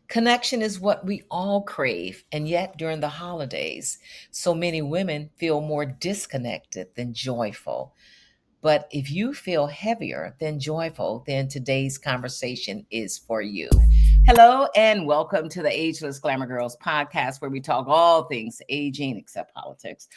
Connection is what we all crave, and yet during the holidays, so many women feel more disconnected than joyful. But if you feel heavier than joyful, then today's conversation is for you. Hello, and welcome to the Ageless Glamour Girls Podcast, where we talk all things aging except politics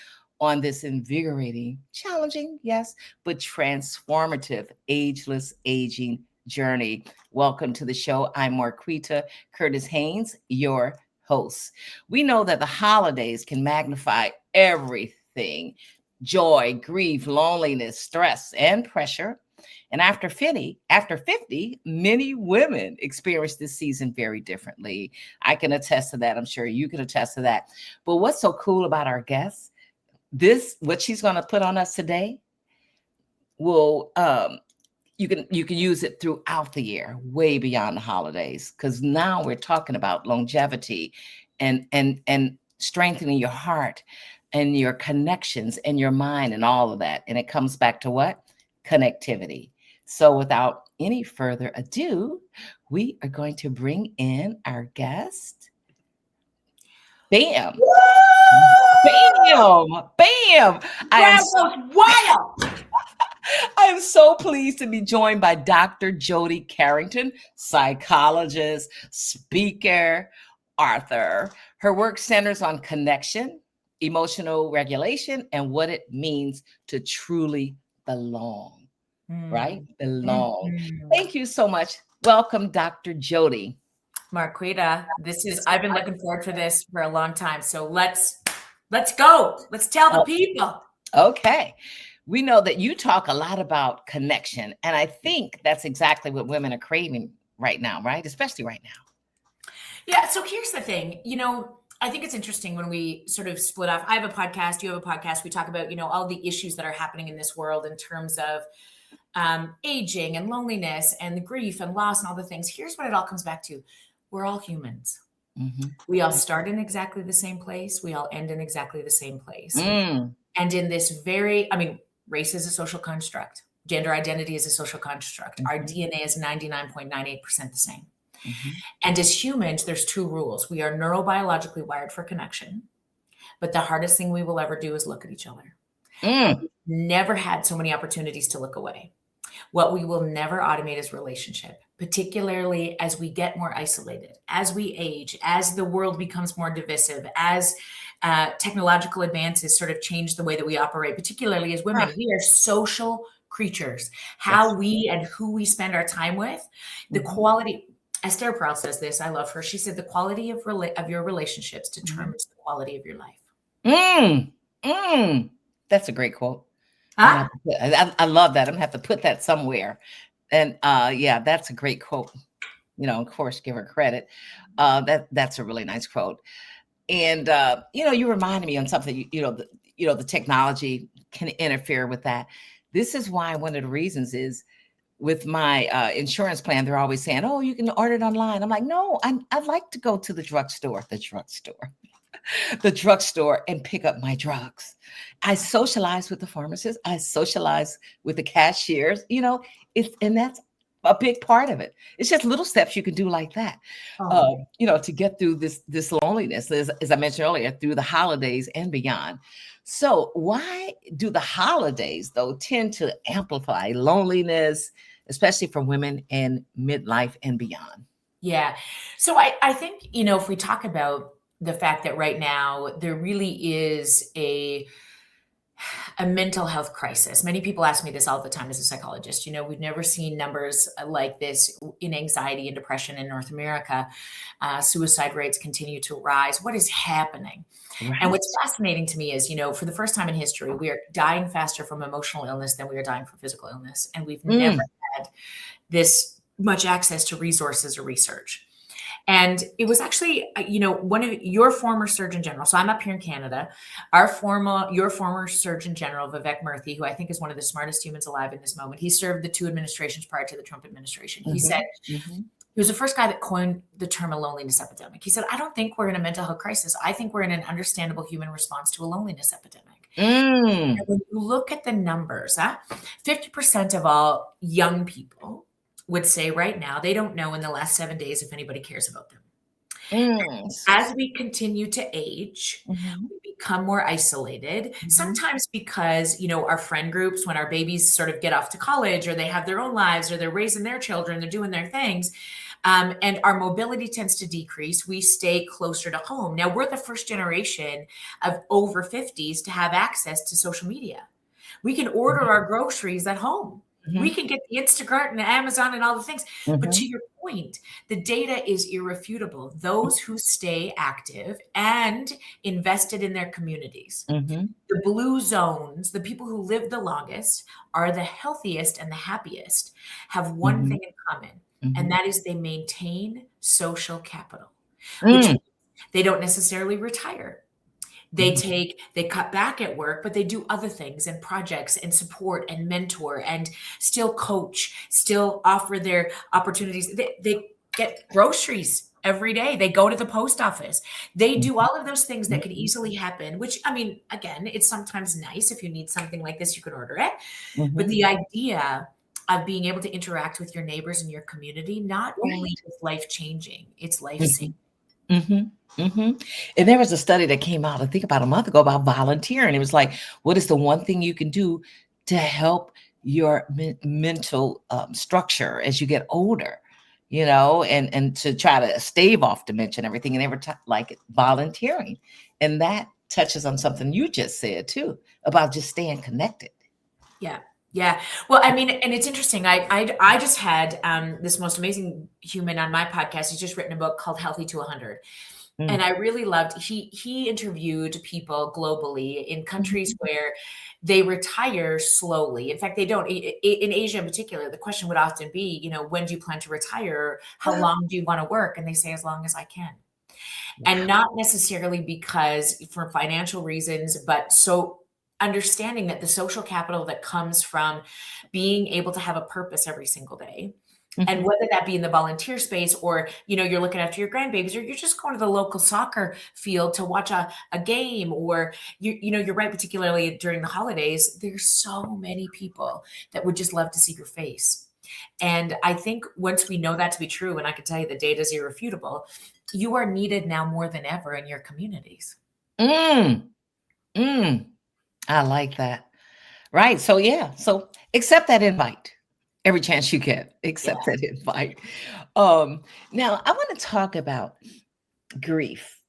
on this invigorating, challenging, yes, but transformative ageless aging journey. Welcome to the show. I'm Marqueeta Curtis-Haynes, your host. We know that the holidays can magnify everything: joy, grief, loneliness, stress, and pressure. And after 50, many women experience this season very differently. I can attest to that. I'm sure you can attest to that. But what's so cool about our guest, what she's going to put on us today will you can use it throughout the year, way beyond the holidays, because now we're talking about longevity and strengthening your heart and your connections and your mind and all of that. And it comes back to what? Connectivity. So without any further ado, we are going to bring in our guest. Bam. Bam. Bam. Wild. I am so pleased to be joined by Dr. Jody Carrington, psychologist, speaker, author. Her work centers on connection, emotional regulation, and what it means to truly belong. Right? Belong. Thank you so much. Welcome, Dr. Jody. Marqueeta, I've been looking forward to this for a long time. So let's go. Let's tell the people. Okay. We know that you talk a lot about connection, and I think that's exactly what women are craving right now, right? Especially right now. Yeah. So here's the thing, I think it's interesting when we sort of split off. I have a podcast, you have a podcast. We talk about, all the issues that are happening in this world in terms of aging and loneliness and the grief and loss and all the things. Here's what it all comes back to. We're all humans. Mm-hmm. We all start in exactly the same place. We all end in exactly the same place. And in this race is a social construct. Gender identity is a social construct. Mm-hmm. Our DNA is 99.98% the same. Mm-hmm. And as humans, there's two rules. We are neurobiologically wired for connection, but the hardest thing we will ever do is look at each other. We've never had so many opportunities to look away. What we will never automate is relationship, particularly as we get more isolated, as we age, as the world becomes more divisive, as technological advances sort of change the way that we operate, particularly as women. We are social creatures. How we and who we spend our time with, the quality. Esther Perel says this. I love her. She said, the quality of your relationships determines the quality of your life. That's a great quote. I love that. I'm gonna have to put that somewhere. And that's a great quote. Of course, give her credit. That's a really nice quote. And you reminded me on something. The technology can interfere with that. This is why one of the reasons is with my insurance plan, they're always saying, "Oh, you can order it online." I'm like, no, I'd like to go to the drugstore. The drugstore and pick up my drugs. I socialize with the pharmacist. I socialize with the cashiers. And that's a big part of it. It's just little steps you can do like that, to get through this loneliness, as I mentioned earlier, through the holidays and beyond. So why do the holidays, though, tend to amplify loneliness, especially for women in midlife and beyond? Yeah. So I think, if we talk about the fact that right now there really is a mental health crisis. Many people ask me this all the time as a psychologist. We've never seen numbers like this in anxiety and depression in North America. Suicide rates continue to rise. What is happening? Right. And what's fascinating to me is, for the first time in history, we are dying faster from emotional illness than we are dying from physical illness. And we've never had this much access to resources or research. And it was actually, one of your former Surgeon General. So I'm up here in Canada. Your former Surgeon General, Vivek Murthy, who I think is one of the smartest humans alive in this moment. He served the two administrations prior to the Trump administration. He said, he was the first guy that coined the term a loneliness epidemic. He said, I don't think we're in a mental health crisis. I think we're in an understandable human response to a loneliness epidemic. And when you look at the numbers, 50% of all young people would say right now they don't know in the last 7 days if anybody cares about them. Mm. As we continue to age, Mhm. we become more isolated, Mhm. sometimes because, our friend groups, when our babies sort of get off to college or they have their own lives or they're raising their children, they're doing their things, and our mobility tends to decrease, we stay closer to home. Now, we're the first generation of over 50s to have access to social media. We can order our groceries at home. We Mhm. can get the Instacart and Amazon and all the things. But to Mhm. your point, the data is irrefutable. Those who stay active and invested in their communities, Mhm. the blue zones, the people who live the longest, are the healthiest and the happiest, have one thing Mhm. in common, and Mhm. that is they maintain social capital, which Mm. means they don't necessarily retire. Mhm. They cut back at work, but they do other things and projects and support and mentor and still coach, still offer their opportunities. They get groceries every day. They go to the post office. They do all of those things that could Mhm. easily happen, which, I mean, again, it's sometimes nice. If you need something like this, you can order it. But Mhm. the idea of being able to interact with your neighbors in your community, not only Right. is life changing, it's life saving. Mhm. Mhm. Mhm. And there was a study that came out, I think about a month ago, about volunteering. It was like, what is the one thing you can do to help your mental structure as you get older, and to try to stave off dementia and everything. And they were like volunteering. And that touches on something you just said too, about just staying connected. Yeah. Yeah. Well, I mean, and it's interesting. I just had this most amazing human on my podcast. He's just written a book called Healthy to 100. And Mm. I really loved he interviewed people globally in countries Mhm. where they retire slowly. In fact, they don't in Asia in particular. The question would often be, when do you plan to retire? How Wow. long do you want to work? And they say as long as I can. And Wow. not necessarily because for financial reasons, but so understanding that the social capital that comes from being able to have a purpose every single day, and Mhm. whether that be in the volunteer space or you're looking after your grandbabies, or you're just going to the local soccer field to watch a game, or you're right, particularly during the holidays, there's so many people that would just love to see your face. And I think once we know that to be true, and I can tell you the data is irrefutable, you are needed now more than ever in your communities. Mm. Mm. I like that. Right. So yeah. So accept that invite every chance you get. Yeah. Accept that invite. Um, Now I want to talk about grief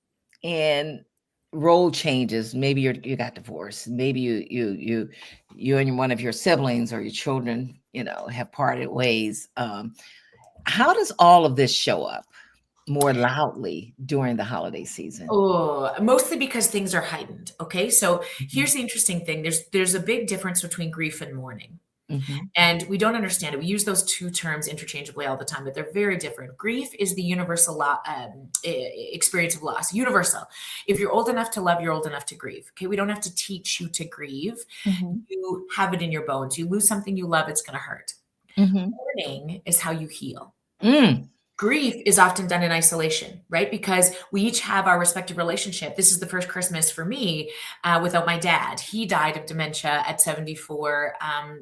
and role changes. Maybe you got divorced. Maybe you and one of your siblings or your children, have parted ways. How does all of this show up more loudly during the holiday season? Oh, mostly because things are heightened. Okay. So Mhm. here's the interesting thing. There's a big difference between grief and mourning. Mhm. And we don't understand it. We use those two terms interchangeably all the time, but they're very different. Grief is the universal experience of loss, universal. If you're old enough to love, you're old enough to grieve. Okay. We don't have to teach you to grieve. Mhm. You have it in your bones. You lose something you love, it's going to hurt. Mhm. Mourning is how you heal. Mm. Grief is often done in isolation, right? Because we each have our respective relationship. This is the first Christmas for me without my dad. He died of dementia at 74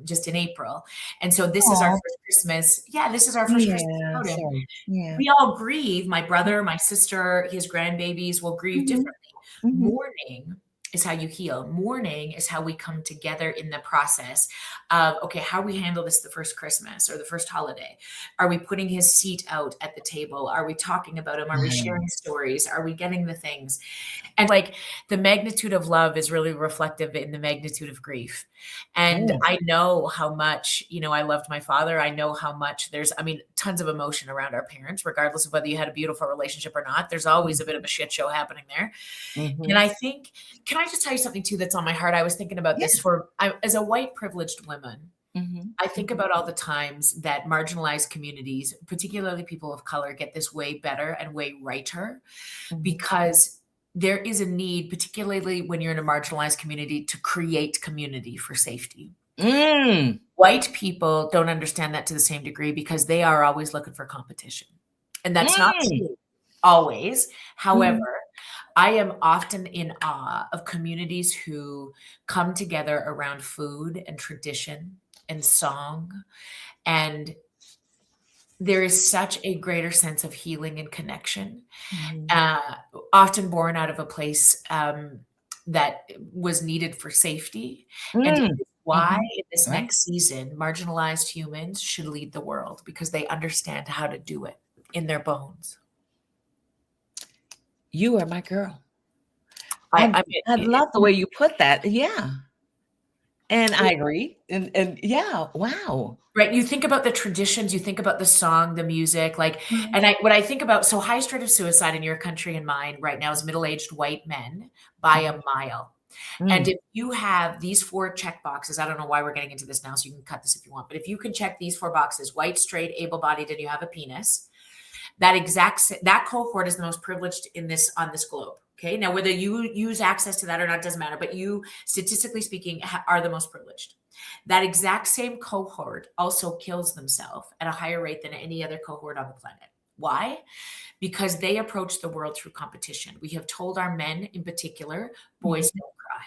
just in April. And so this is our Aw. first Christmas. Yeah, this is our first Christmas Yeah. without him. Sorry. Yeah. We all grieve. My brother, my sister, his grandbabies will grieve Mhm. differently. Mhm. Mourning is how you heal. Mourning is how we come together in the process of, okay, how we handle this the first Christmas or the first holiday. Are we putting his seat out at the table? Are we talking about him? Are we Mm. sharing stories? Are we getting the things? And like the magnitude of love is really reflective in the magnitude of grief. And Mm. I know how much, I loved my father. I know how much I mean, tons of emotion around our parents, regardless of whether you had a beautiful relationship or not. There's always a bit of a shit show happening there. And Mhm. I think, can I just tell you something too that's on my heart? I was thinking about this Yeah. as a white privileged woman. Mhm. I think Mhm. about all the times that marginalized communities, particularly people of color, get this way better and way righter Mhm. because there is a need, particularly when you're in a marginalized community, to create community for safety. Mm. White people don't understand that to the same degree because they are always looking for competition. And that's not Mm. true always. However, Mhm. I am often in awe of communities who come together around food and tradition and song and there is such a greater sense of healing and connection, Mhm. uh, often born out of a place that was needed for safety. And it Mm. is why Mhm. in this Right. next season, marginalized humans should lead the world because they understand how to do it in their bones. You are my girl. I, I I mean, I love the way you put that. Yeah. And I agree. And yeah, wow. right, you think about the traditions, you think about the song, the music, like, Mhm. and what I think about, so highest rate of suicide in your country and mine right now is middle-aged white men by a Mhm. mile. And Mm. if you have these 4 check boxes, I don't know why we're getting into this now, so you can cut this if you want, but if you can check these 4 boxes, white, straight, able-bodied, and you have a penis, that cohort is the most privileged in this on this globe. Okay, now whether you use access to that or not doesn't matter, but you, statistically speaking, are the most privileged. That exact same cohort also kills themselves at a higher rate than any other cohort on the planet. Why? Because they approach the world through competition. We have told our men in particular, boys Mhm. don't cry.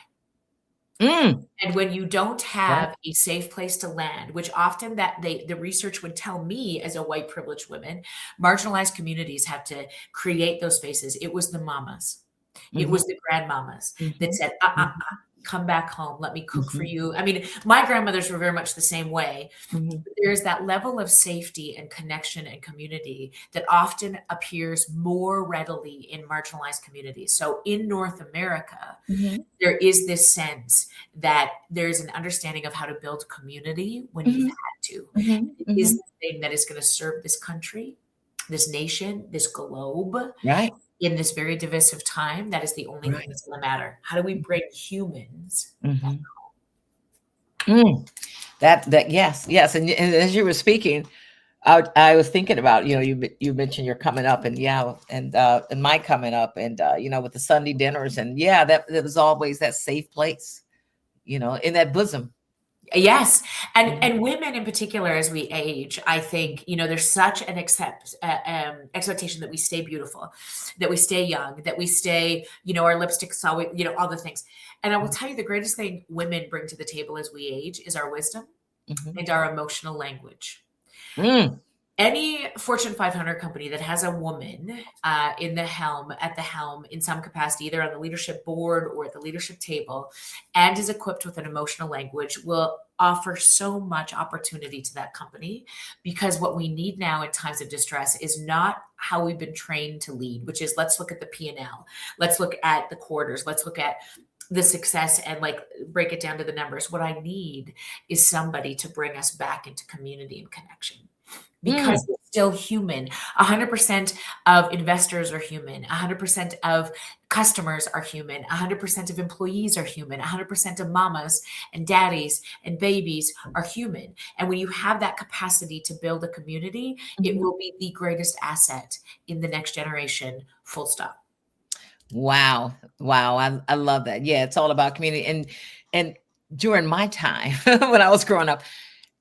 Mm. And when you don't Right. have a safe place to land, which often the research would tell me as a white privileged woman, marginalized communities have to create those spaces. It was the mamas. It Mhm. was the grandmamas that Mhm. said, Mhm. come back home. Let me cook for Mhm. you. I mean, my grandmothers were very much the same way. Mhm. There's that level of safety and connection and community that often appears more readily in marginalized communities. So in North America, Mhm. there is this sense that there's an understanding of how to build community when you've Mhm. had to. Mhm. It is Mhm. the thing that is going to serve this country, this nation, this globe Right. in this very divisive time. That is the only thing Right. that's going to matter. How do we bring humans back? Mhm. Mm. That yes, yes, and as you were speaking, I was thinking about, you mentioned you're coming up, and yeah, and my coming up, and with the Sunday dinners, and yeah, that was always that safe place, in that bosom. Yes, Mhm. and women in particular, as we age, I think there's such an expectation that we stay beautiful, that we stay young, that we stay our lipstick's always all the things. And I will tell you, the greatest thing women bring to the table as we age is our wisdom Mhm. and our emotional language. Mm. Any Fortune 500 company that has a woman at the helm in some capacity, either on the leadership board or at the leadership table, and is equipped with an emotional language, will offer so much opportunity to that company. Because what we need now in times of distress is not how we've been trained to lead, which is let's look at the P&L, let's look at the quarters, let's look at the success and like break it down to the numbers. What I need is somebody to bring us back into community and connection, because Mm. it's still human. 100% of investors are human. 100% of customers are human. 100% of employees are human. 100% of mamas and daddies and babies are human. And when you have that capacity to build a community, it Mhm. will be the greatest asset in the next generation, full stop. Wow. Wow. I love that. Yeah, it's all about community. And during my time when I was growing up,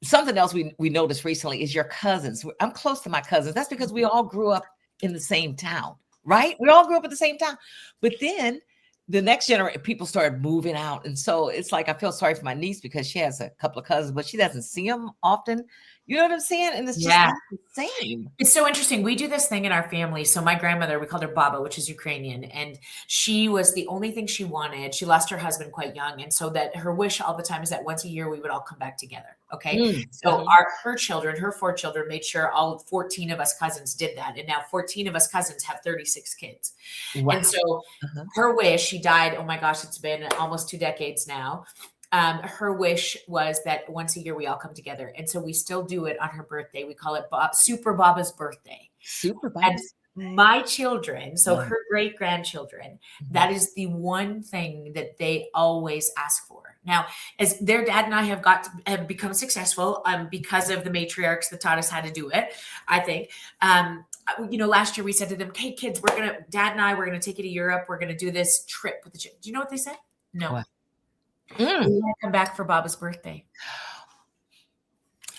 something else we noticed recently is your cousins. I'm close to my cousins. That's because we all grew up in the same town, right? We all grew up in the same town. But then the next generation, people started moving out. And so it's like I feel sorry for my niece because she has a couple of cousins, but she doesn't see them often. You know what I'm saying? And it's just Yeah. not the same. It's so interesting. We do this thing in our family. So my grandmother, we called her Baba, which is Ukrainian, and she was the only thing she wanted. She lost her husband quite young, and so that her wish all the time is that once a year we would all come back together. Okay, Mm, so mhm. her children, her 4 children, made sure all 14 of us cousins did that, and now 14 of us cousins have 36 kids. And Wow. so Uh-huh. her wish, she died. Oh my gosh, it's been almost 2 decades now. Her wish was that once a year we all come together, and so we still do it on her birthday. We call it Super Baba's birthday. Super And Bob's. my children, so Wow. her great grandchildren, Mhm. that is the one thing that they always ask for. Now, as their dad and I have become successful because of the matriarchs that taught us how to do it, I think. Last year we said to them, "Hey, kids, Dad and I, we're gonna take you to Europe. We're gonna do this trip with the." Do you know what they said? No, Wow. we Mm, want to come back for Baba's birthday.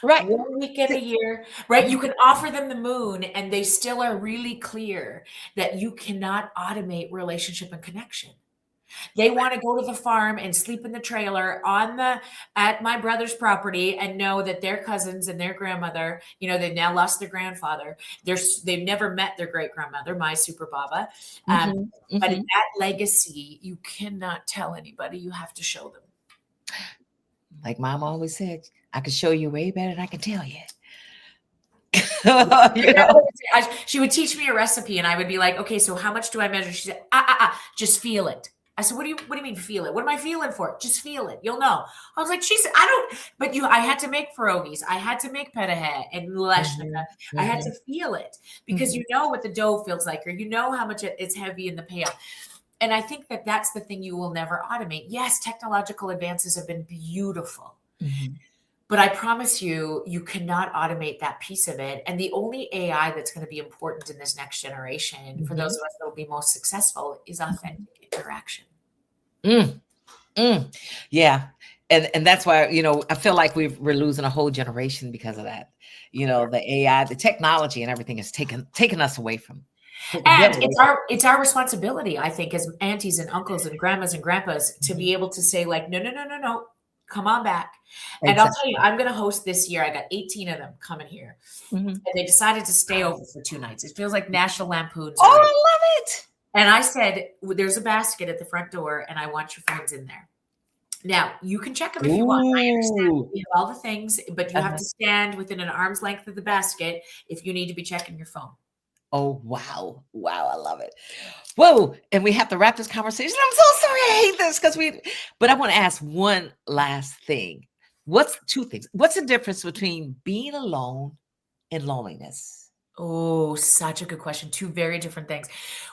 right. 1 weekend a year, right? You can offer them the moon and they still are really clear that you cannot automate relationship and connection. They want to go to the farm and sleep in the trailer at my brother's property and know that their cousins and their grandmother, they've now lost their grandfather. They've never met their great grandmother, my super baba. Mhm, But mhm. that legacy, you cannot tell anybody. You have to show them. Like Mom always said, I can show you way better than I can tell you. She would teach me a recipe and I would be like, okay, so how much do I measure? She said, just feel it. I said, what do you mean feel it? What am I feeling for? Just feel it. You'll know. I was like, she said, I had to make pierogies. I had to make petahe and leshnika. I had to feel it because you know what the dough feels like, or you know how much it's heavy in the pail. And I think that that's the thing you will never automate. Yes, technological advances have been beautiful. But I promise you, you cannot automate that piece of it. And the only AI that's going to be important in this next generation, for those of us that will be most successful, is authentic interaction. Yeah. And that's why, I feel like we're losing a whole generation because of that. The AI, the technology and everything is taking us away from. And it's our responsibility, I think, as aunties and uncles and grandmas and grandpas to be able to say like, no. Come on back. And I'll tell you, I'm going to host this year. I got 18 of them coming here. And they decided to stay over for 2 nights. It feels like National Lampoon's. Oh, I love it. And I said, there's a basket at the front door and I want your phones in there. Now, you can check them if you want. I understand we have all the things, but you have to stand within an arm's length of the basket if you need to be checking your phone. Oh, wow. Wow. I love it. Whoa. And we have to wrap this conversation. I'm so sorry. I hate this but I want to ask one last thing. Two things? What's the difference between being alone and loneliness? Oh, such a good question. 2 very different things.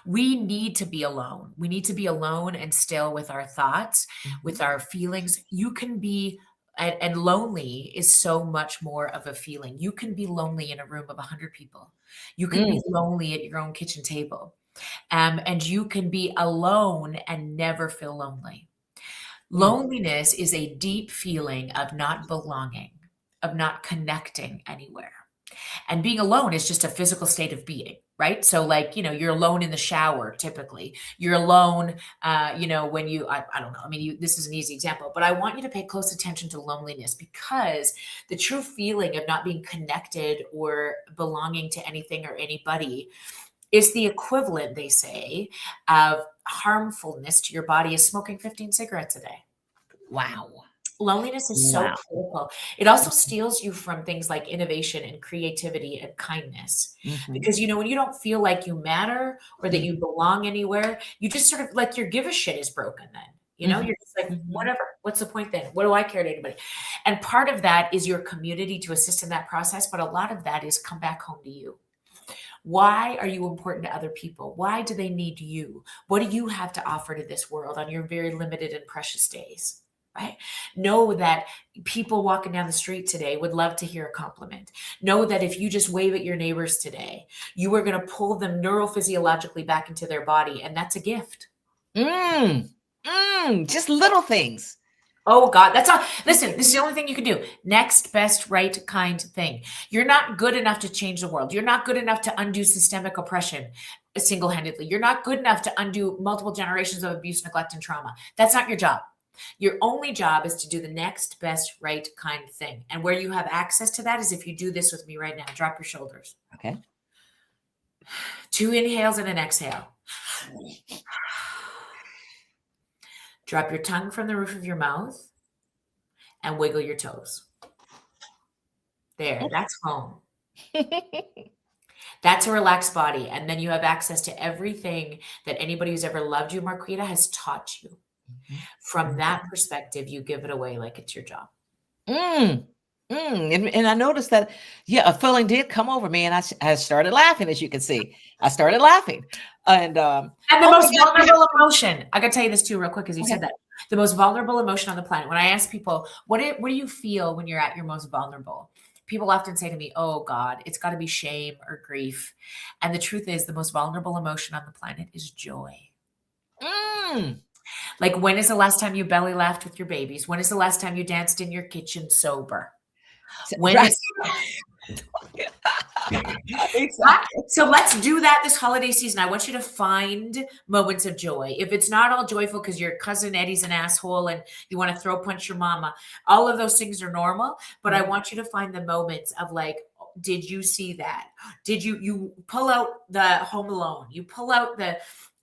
We need to be alone. We need to be alone and still with our thoughts, with our feelings. You can be and lonely is so much more of a feeling. You can be lonely in a room of 100 people. You can be lonely at your own kitchen table. And you can be alone and never feel lonely. Loneliness is a deep feeling of not belonging, of not connecting anywhere. And being alone is just a physical state of being, right? So like, you're alone in the shower, typically. You're alone, when you, I don't know. I mean, this is an easy example, but I want you to pay close attention to loneliness because the true feeling of not being connected or belonging to anything or anybody is the equivalent, they say, of harmfulness to your body is smoking 15 cigarettes a day. Wow. Loneliness is so critical. It also steals you from things like innovation and creativity and kindness. Because, when you don't feel like you matter or that you belong anywhere, you just sort of like your give a shit is broken then. You're just like, whatever. What's the point then? What do I care to anybody? And part of that is your community to assist in that process. But a lot of that is come back home to you. Why are you important to other people? Why do they need you? What do you have to offer to this world on your very limited and precious days? Right? Know that people walking down the street today would love to hear a compliment. Know that if you just wave at your neighbors today, you are going to pull them neurophysiologically back into their body. And that's a gift. Just little things. Oh God, that's all. Listen, this is the only thing you can do. Next best, right, kind thing. You're not good enough to change the world. You're not good enough to undo systemic oppression single-handedly. You're not good enough to undo multiple generations of abuse, neglect, and trauma. That's not your job. Your only job is to do the next best, right, kind thing. And where you have access to that is if you do this with me right now. Drop your shoulders. Okay. 2 inhales and an exhale. Drop your tongue from the roof of your mouth and wiggle your toes. There, that's home. That's a relaxed body. And then you have access to everything that anybody who's ever loved you, Marqueeta, has taught you. From that perspective, you give it away like it's your job. And I noticed that, a feeling did come over me, and I started laughing, as you can see. I started laughing. And the most vulnerable emotion, I gotta tell you this too real quick, because you said that. The most vulnerable emotion on the planet. When I ask people, what do you feel when you're at your most vulnerable? People often say to me, oh God, it's got to be shame or grief. And the truth is the most vulnerable emotion on the planet is joy. Like, when is the last time you belly laughed with your babies? When is the last time you danced in your kitchen sober? Exactly. So let's do that this holiday season. I want you to find moments of joy. If it's not all joyful because your cousin Eddie's an asshole and you want to throw punch your mama, all of those things are normal. But I want you to find the moments of like, did you see that? Did you pull out the Home Alone? You pull out the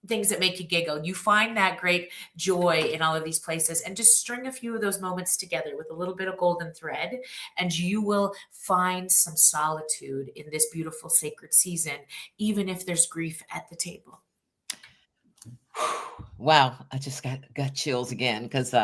things that make you giggle. You find that great joy in all of these places and just string a few of those moments together with a little bit of golden thread, and you will find some solitude in this beautiful sacred season, even if there's grief at the table. Wow, I just got chills again because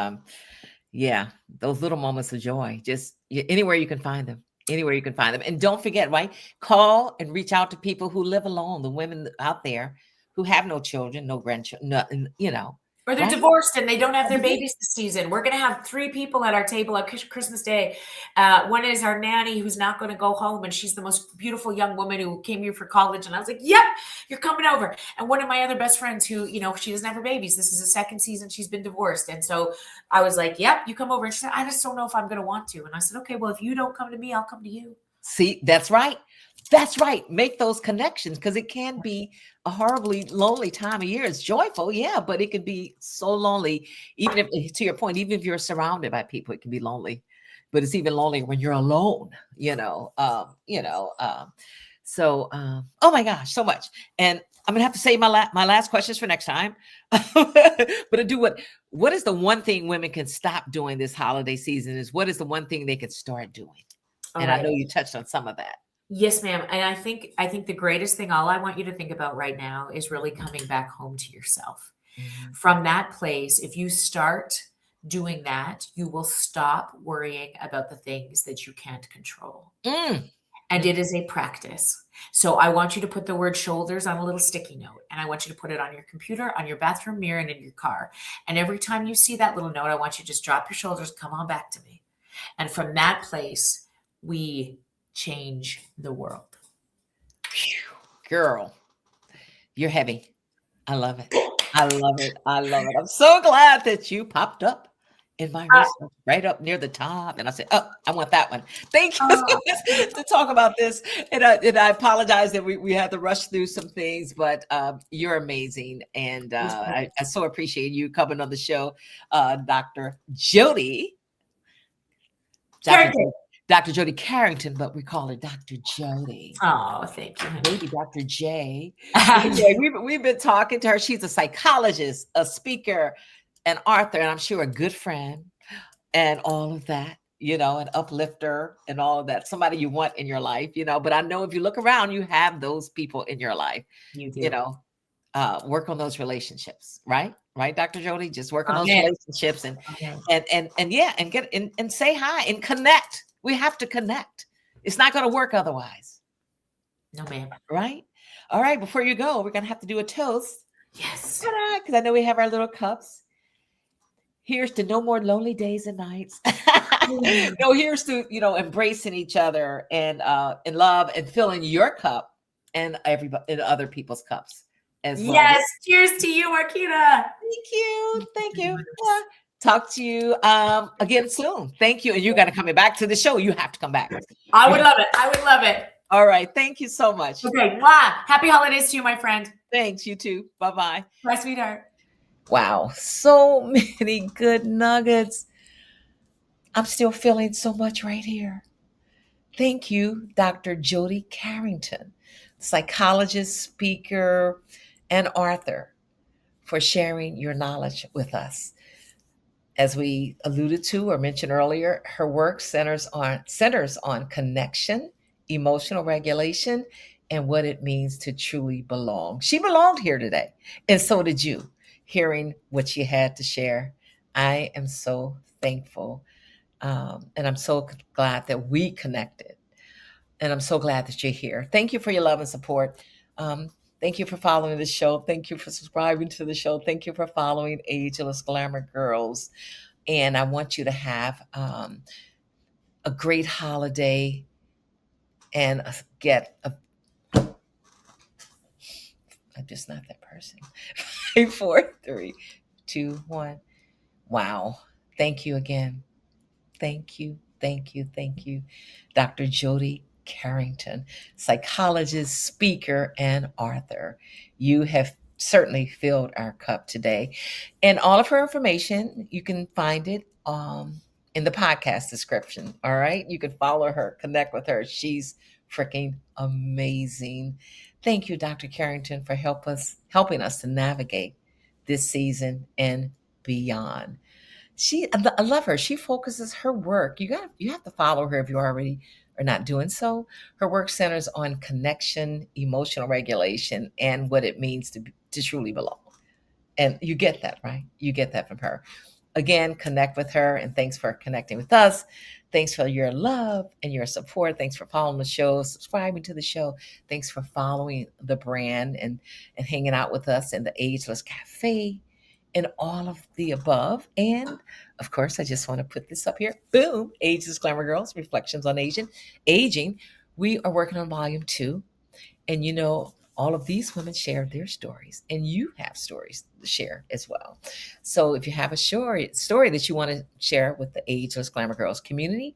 yeah, those little moments of joy, just anywhere you can find them. Anywhere you can find them. And don't forget, right? Call and reach out to people who live alone, the women out there who have no children, no grandchildren, nothing, Or they're right? divorced and they don't have their babies this season. We're going to have 3 people at our table on Christmas Day. One is our nanny who's not going to go home, and she's the most beautiful young woman who came here for college. And I was like, yep, you're coming over. And one of my other best friends who, she doesn't have her babies. This is the 2nd season she's been divorced. And so I was like, yep, you come over. And she said, I just don't know if I'm going to want to. And I said, okay, well, if you don't come to me, I'll come to you. See, that's right. That's right. Make those connections because it can be a horribly lonely time of year. It's joyful, yeah, but it can be so lonely. Even if, to your point, even if you're surrounded by people, it can be lonely. But it's even lonelier when you're alone. Oh my gosh, so much. And I'm gonna have to save my last questions for next time. But to do what is the one thing women can stop doing this holiday season? What is the one thing they could start doing? And I know you touched on some of that. Yes, ma'am. And I think the greatest thing, all I want you to think about right now is really coming back home to yourself. Mm-hmm. From that place, if you start doing that, you will stop worrying about the things that you can't control. Mm. And it is a practice. So I want you to put the word shoulders on a little sticky note, and I want you to put it on your computer, on your bathroom mirror, and in your car. And every time you see that little note, I want you to just drop your shoulders, come on back to me. And from that place, we change the world. Girl, you're heavy. I love it. I love it. I love it. I'm so glad that you popped up in my research, right up near the top. And I said, oh, I want that one. Thank you to talk about this. And I apologize that we had to rush through some things, but you're amazing. And I so appreciate you coming on the show, Dr. Jody. Dr. Jody Carrington, but we call her Dr. Jody. Oh, thank you. Maybe Dr. J. We've been talking to her. She's a psychologist, a speaker, an author, and I'm sure a good friend, and all of that, an uplifter and all of that. Somebody you want in your life, But I know if you look around, you have those people in your life. You do. Work on those relationships, right? Right, Dr. Jody? Just work on those relationships and get and say hi and connect. We have to connect. It's not going to work otherwise. No, ma'am. Right? All right. Before you go, we're going to have to do a toast. Yes. Because I know we have our little cups. Here's to no more lonely days and nights. No, here's to, embracing each other and in love and filling your cup and everybody and other people's cups as well. Yes. Cheers to you, Marqueeta. Thank you. Yeah. Talk to you again soon. Thank you. And you're going to come back to the show. You have to come back. I would love it. All right. Thank you so much. Okay. Mwah. Happy holidays to you, my friend. Thanks. You too. Bye-bye. Bye, sweetheart. Wow. So many good nuggets. I'm still feeling so much right here. Thank you, Dr. Jody Carrington, psychologist, speaker, and author, for sharing your knowledge with us. As we alluded to or mentioned earlier, her work centers on connection, emotional regulation, and what it means to truly belong. She belonged here today, and so did you, hearing what she had to share. I am so thankful, and I'm so glad that we connected, and I'm so glad that you're here. Thank you for your love and support. Thank you for following the show. Thank you for subscribing to the show. Thank you for following Ageless Glamour Girls. And I want you to have a great holiday and I'm just not that person. 5, 4, 3, 2, 1. Wow. Thank you again. Thank you. Dr. Jody Carrington, psychologist, speaker, and author. You have certainly filled our cup today. And all of her information, you can find it in the podcast description. All right. You can follow her, connect with her. She's freaking amazing. Thank you, Dr. Carrington, for helping us to navigate this season and beyond. I love her. She focuses her work. You have to follow her if you already are not doing so. Her work centers on connection, emotional regulation, and what it means to truly belong. And you get that, right? You get that from her. Again, connect with her, and thanks for connecting with us. Thanks for your love and your support. Thanks for following the show, subscribing to the show. Thanks for following the brand and hanging out with us in the Ageless Cafe and all of the above. And of course, I just want to put this up here. Boom, Ageless Glamour Girls, Reflections on Aging. We are working on volume 2. And all of these women share their stories, and you have stories to share as well. So if you have a story that you want to share with the Ageless Glamour Girls community,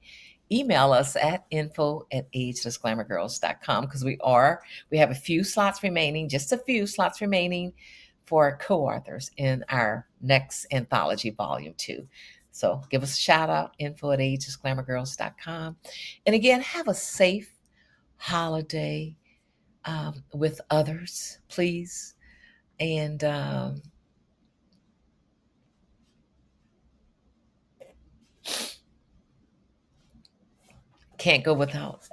email us at info@agelessglamourgirls.com, because we have a few slots remaining, just a few slots remaining for co-authors in our next anthology, volume 2. So give us a shout out, info@agelessglamourgirls.com. And again, have a safe holiday with others, please. And can't go without.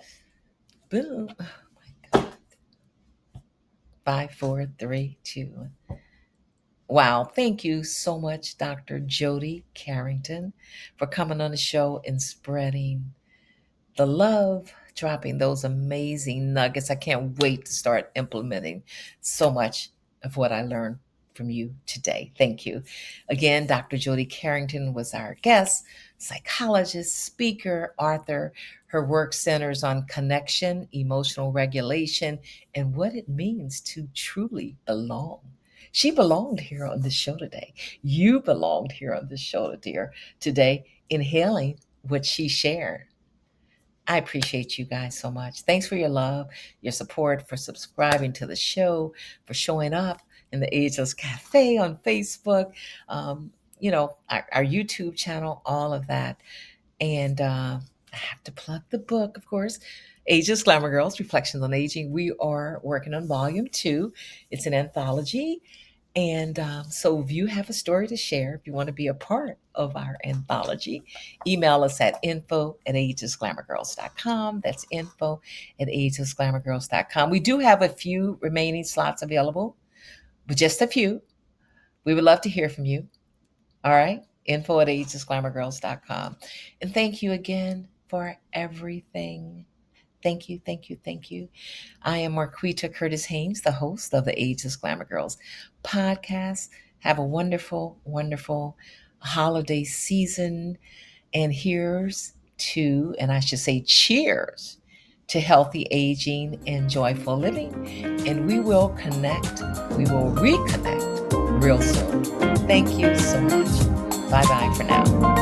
Boom. Oh my God. 5, 4, 3, 2. Wow. Thank you so much, Dr. Jody Carrington, for coming on the show and spreading the love, dropping those amazing nuggets. I can't wait to start implementing so much of what I learned from you today. Thank you. Again, Dr. Jody Carrington was our guest, psychologist, speaker, author. Her work centers on connection, emotional regulation, and what it means to truly belong. She belonged here on this show today. You belonged here on this show today, inhaling what she shared. I appreciate you guys so much. Thanks for your love, your support, for subscribing to the show, for showing up in the Ageless Cafe on Facebook, our YouTube channel, all of that. And I have to plug the book, of course, Ageless Glamour Girls, Reflections on Aging. We are working on volume 2. It's an anthology. And so if you have a story to share, if you want to be a part of our anthology, email us at info@agelessglamourgirls.com. That's info@agelessglamourgirls.com. We do have a few remaining slots available, but just a few. We would love to hear from you. All right? info@agelessglamourgirls.com. And thank you again for everything. Thank you, thank you, thank you. I am Marqueeta Curtis-Haynes, the host of the Ageless Glamour Girls Podcast. Have a wonderful, wonderful holiday season. And cheers to to healthy aging and joyful living. And we will reconnect real soon. Thank you so much. Bye-bye for now.